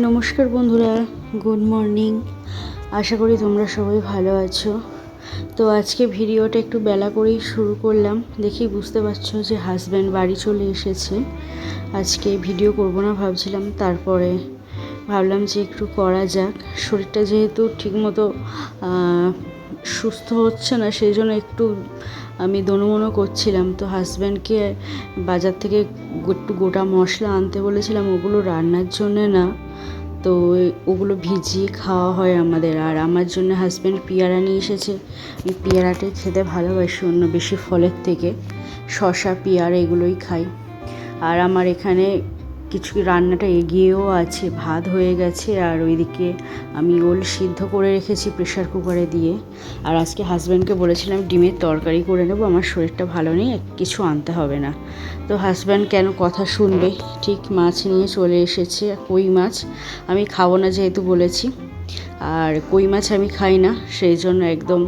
নমস্কার বন্ধুরা, good morning. আশা করি তোমরা সবাই ভালো আছো। তো আজকে ভিডিওটা একটু বেলা করেই শুরু করলাম। দেখি বুঝতে পারছো যে হাজব্যান্ড বাড়ি চলে এসেছে। আজকে ভিডিও করব না ভাবছিলাম, তারপরে ভাবলাম যে একটু করা যাক। শরীরটা যেহেতু ঠিকমতো সুস্থ হচ্ছে না, সেই জন্য একটু আমি দোনোমনো করছিলাম। তো হাজব্যান্ডকে বাজার থেকে একটু গোটা মশলা আনতে বলেছিলাম, ওগুলো রান্নার জন্যে না, তো ওগুলো ভিজিয়ে খাওয়া হয় আমাদের। আর আমার জন্য হাজব্যান্ড পেয়ারা নিয়ে এসেছে। আমি পেয়ারাটাই খেতে ভালোবাসি অন্য বেশি ফলের থেকে। শসা পেয়ারা এগুলোই খাই। আর আমার এখানে কিছু রান্নাটা এগিয়েও আছে, ভাত হয়ে গেছে, আর ওইদিকে আমি ওল সিদ্ধ করে রেখেছি প্রেশার কুকারে দিয়ে। আর আজকে হাজব্যান্ডকে বলেছিলাম ডিমের তরকারি করে নেবো, আমার শরীরটা ভালো নেই, কিছু আনতে হবে না। তো হাজব্যান্ড কেন কথা শুনবে, ঠিক মাছ নিয়ে চলে এসেছে, কই মাছ। আমি খাবো না যেহেতু বলেছি, আর কই মাছ আমি খাই না, সেই জন্য একদম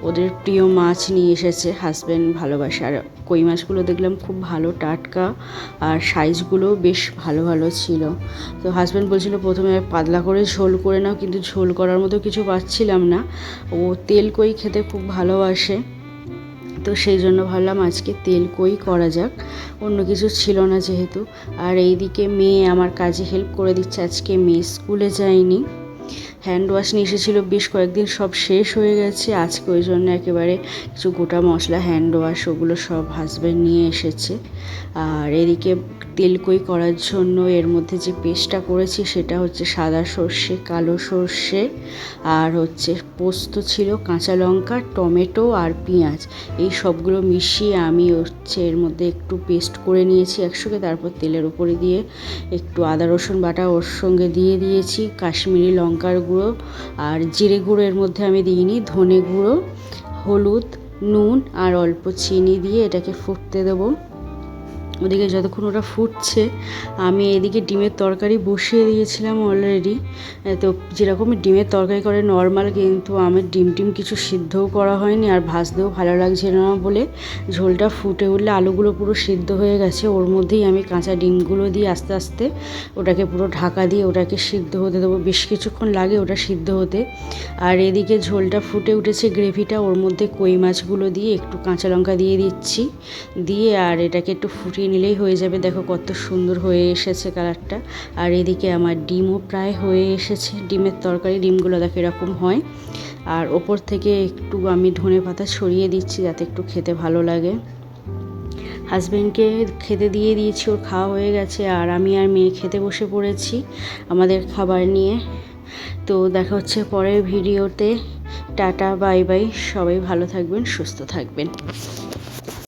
ওদের প্রিয় মাছ নিয়ে এসেছে। হাজব্যান্ড ভালোবাসে। আর কই মাছগুলো দেখলাম খুব ভালো, টাটকা, আর সাইজগুলোও বেশ ভালো ভালো ছিল। তো হাজব্যান্ড বলছিল প্রথমে পাতলা করে ঝোল করে নাও, কিন্তু ঝোল করার মতো কিছু পাচ্ছিলাম না। ও তেল কই খেতে খুব ভালোবাসে, তো সেই জন্য ভাবলাম আজকে তেল কই করা যাক, অন্য কিছু ছিল না যেহেতু। আর এইদিকে মেয়ে আমার কাজে হেল্প করে দিচ্ছে। আজকে মেয়ে স্কুলে যায়নি, হ্যান্ড ওয়াশ নিয়ে এসেছিলো বেশ কয়েকদিন, সব শেষ হয়ে গেছে। আজকে ওই জন্য একেবারে কিছু গোটা মশলা, হ্যান্ড ওয়াশ, ওগুলো সব হাজব্যান্ড নিয়ে এসেছে। আর এদিকে তেলকই করার জন্য এর মধ্যে যে পেস্টটা করেছি সেটা হচ্ছে সাদা সর্ষে, কালো সর্ষে, আর হচ্ছে পোস্ত ছিল, কাঁচা লঙ্কা, টমেটো আর পেঁয়াজ, এই সবগুলো মিশিয়ে আমি হচ্ছে এর মধ্যে একটু পেস্ট করে নিয়েছি একসঙ্গে। তারপর তেলের উপরে দিয়ে একটু আদা রসুন বাটা ওর সঙ্গে দিয়ে দিয়েছি, কাশ্মীরি লঙ্কার গুঁড়ো আর জিরে গুঁড়ো এর মধ্যে আমি দিইনি, ধনে গুঁড়ো, হলুদ, নুন আর অল্প চিনি দিয়ে এটাকে ফুটতে দেবো। ওদিকে যতক্ষণ ওটা ফুটছে আমি এদিকে ডিমের তরকারি বসিয়ে দিয়েছিলাম অলরেডি। তো যেরকম ডিমের তরকারি করে নর্মাল, কিন্তু আমার ডিম কিছু সিদ্ধও করা হয়নি, আর ভাজতেও ভালো লাগছে না বলে ঝোলটা ফুটে উঠলে আলুগুলো পুরো সিদ্ধ হয়ে গেছে, ওর মধ্যেই আমি কাঁচা ডিমগুলো দিয়ে আস্তে আস্তে ওটাকে পুরো ঢাকা দিয়ে ওটাকে সিদ্ধ হতে দেবো। বেশ কিছুক্ষণ লাগে ওটা সিদ্ধ হতে। আর এদিকে ঝোলটা ফুটে উঠেছে, গ্রেভিটা, ওর মধ্যে কই মাছগুলো দিয়ে একটু কাঁচা লঙ্কা দিয়ে দিচ্ছি, দিয়ে আর এটাকে একটু ফুটিয়ে নিলেই হয়ে যাবে। দেখো কত সুন্দর হয়ে এসেছে কালারটা। আর এদিকে আমার ডিমও প্রায় হয়ে এসেছে। ডিমের তরকারি, ডিমগুলো দেখো এরকম হয়। আর ওপর থেকে একটু আমি ধনে পাতা ছড়িয়ে দিচ্ছি যাতে একটু খেতে ভালো লাগে। হাজব্যান্ডকে খেতে দিয়ে দিয়েছি, ওর খাওয়া হয়ে গেছে, আর আমি আর মেয়ে খেতে বসে পড়েছি আমাদের খাবার নিয়ে। তো দেখা হচ্ছে পরের ভিডিওতে। টাটা, বাই বাই, সবাই ভালো থাকবেন, সুস্থ থাকবেন।